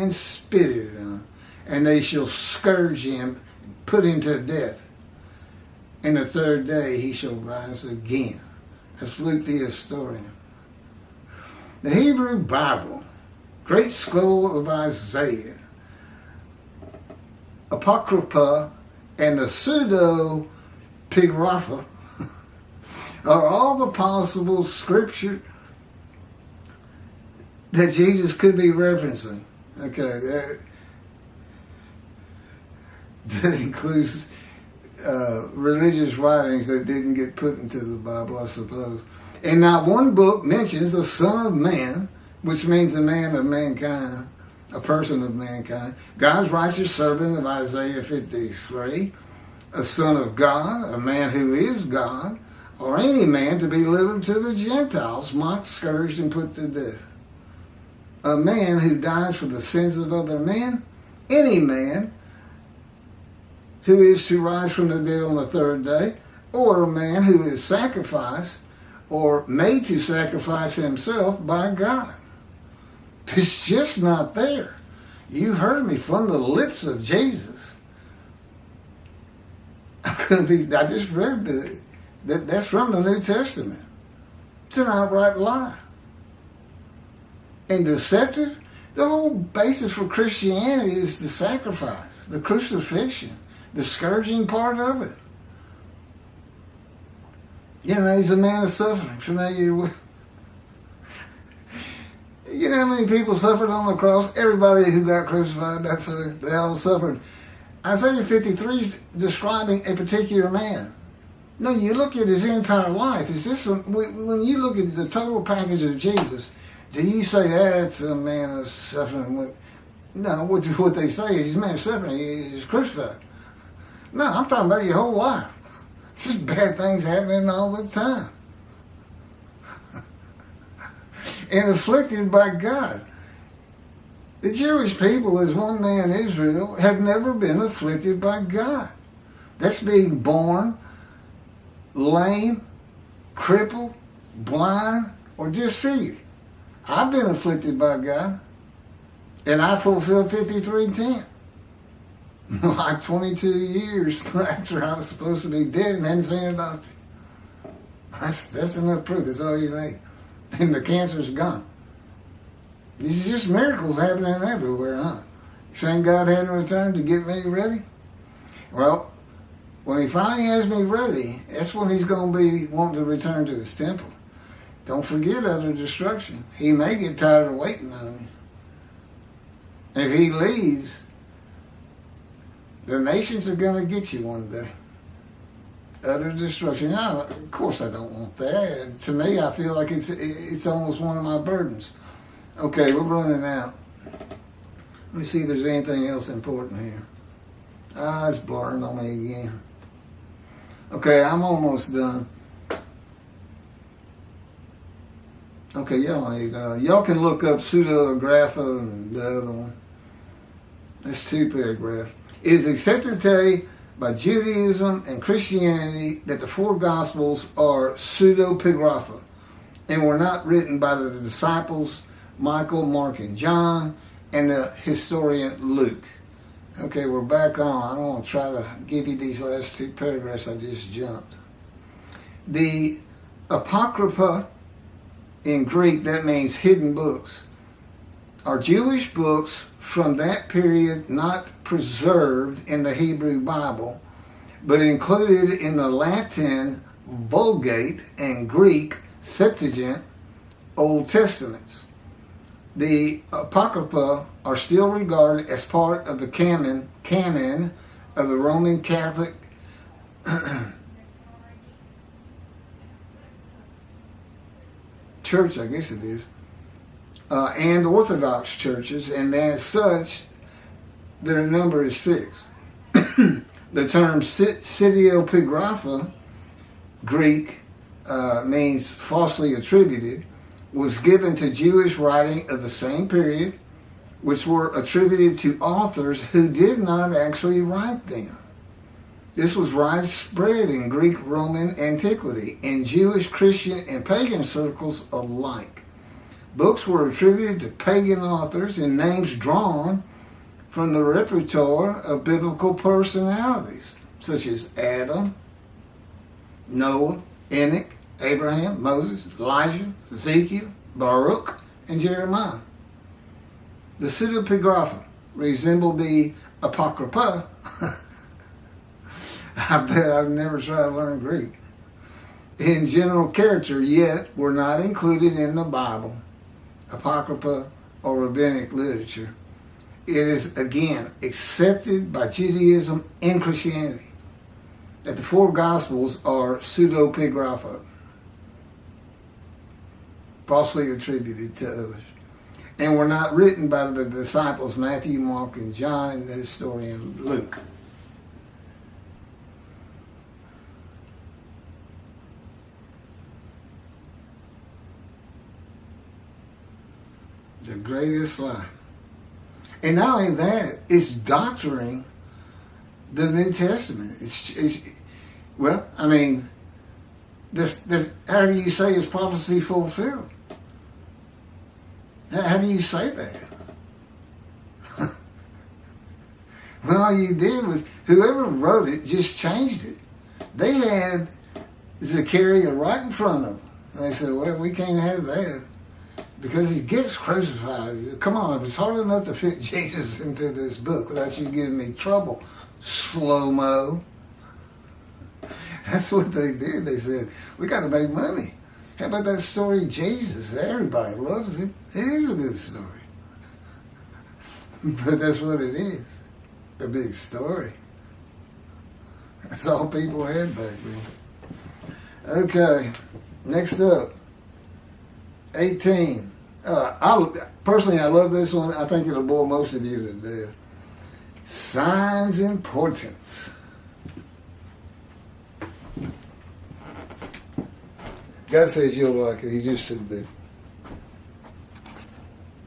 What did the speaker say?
and spitted on, and they shall scourge him, put him to death. And the third day he shall rise again. That's Luke the historian. The Hebrew Bible, great scroll of Isaiah, Apocrypha, and the pseudo-pigrapha are all the possible scripture that Jesus could be referencing. Okay, that includes religious writings that didn't get put into the Bible, I suppose. And not one book mentions the Son of Man, which means the man of mankind, a person of mankind, God's righteous servant of Isaiah 53, a son of God, a man who is God, or any man to be delivered to the Gentiles, mocked, scourged, and put to death. A man who dies for the sins of other men, any man who is to rise from the dead on the third day, or a man who is sacrificed or made to sacrifice himself by God. It's just not there. You heard me from the lips of Jesus. I just read that's from the New Testament. It's an outright lie. And deceptive, the whole basis for Christianity is the sacrifice, the crucifixion, the scourging part of it. You know, he's a man of suffering, familiar with. You know how many people suffered on the cross? Everybody who got crucified, they all suffered. Isaiah 53 is describing a particular man. No, you look at his entire life. When you look at the total package of Jesus, do you say that's a man of suffering? No, what they say is he's a man of suffering. He's crucified. No, I'm talking about your whole life. It's just bad things happening all the time. And afflicted by God. The Jewish people, as one man Israel, have never been afflicted by God. That's being born lame, crippled, blind, or disfigured. I've been afflicted by God, and I fulfilled 53:10. Like 22 years after I was supposed to be dead and hadn't seen a doctor. That's enough proof. That's all you need. And the cancer's gone. These are just miracles happening everywhere, huh? You think God hadn't returned to get me ready? Well, when he finally has me ready, that's when he's going to be wanting to return to his temple. Don't forget utter destruction. He may get tired of waiting on me. If he leaves, the nations are going to get you one day. Utter destruction. Now, of course I don't want that. To me, I feel like it's almost one of my burdens. Okay, we're running out. Let me see if there's anything else important here. It's blurring on me again. Okay, I'm almost done. Okay, y'all can look up pseudegrapha and the other one. That's 2 paragraphs. It is accepted today by Judaism and Christianity that the 4 Gospels are pseudepigrapha and were not written by the disciples Michael, Mark, and John, and the historian Luke. Okay, we're back on. I'm going to try to give you these last 2 paragraphs I just jumped. The Apocrypha, in Greek, that means hidden books, are Jewish books from that period not preserved in the Hebrew Bible, but included in the Latin Vulgate and Greek Septuagint Old Testaments. The Apocrypha are still regarded as part of the canon of the Roman Catholic Church, I guess it is, and Orthodox churches, and as such, their number is fixed. The term pseudepigrapha, Greek, means falsely attributed, was given to Jewish writing of the same period, which were attributed to authors who did not actually write them. This was widespread in Greek Roman antiquity, in Jewish, Christian, and pagan circles alike. Books were attributed to pagan authors and names drawn from the repertoire of biblical personalities, such as Adam, Noah, Enoch, Abraham, Moses, Elijah, Ezekiel, Baruch, and Jeremiah. The pseudepigrapha resembled the apocrypha. I bet I've never tried to learn Greek. In general character, yet were not included in the Bible, apocrypha, or rabbinic literature. It is, again, accepted by Judaism and Christianity that the four Gospels are pseudepigrapha, falsely attributed to others, and were not written by the disciples Matthew, Mark, and John, and the historian Luke. The greatest lie. And not only that, it's doctoring the New Testament. Well, I mean, this, how do you say is prophecy fulfilled? How do you say that? Well, all you did was, whoever wrote it just changed it. They had Zechariah right in front of them. And they said, well, we can't have that, because he gets crucified. Come on, it's hard enough to fit Jesus into this book without you giving me trouble, slow-mo. That's what they did. They said, we got to make money. How about that story, Jesus? Everybody loves it. It is a good story. But that's what it is, a big story. That's all people had back then. Okay, next up, 18. Personally, I love this one. I think it'll bore most of you to death. Signs and portents. God says you'll like it. He just said that.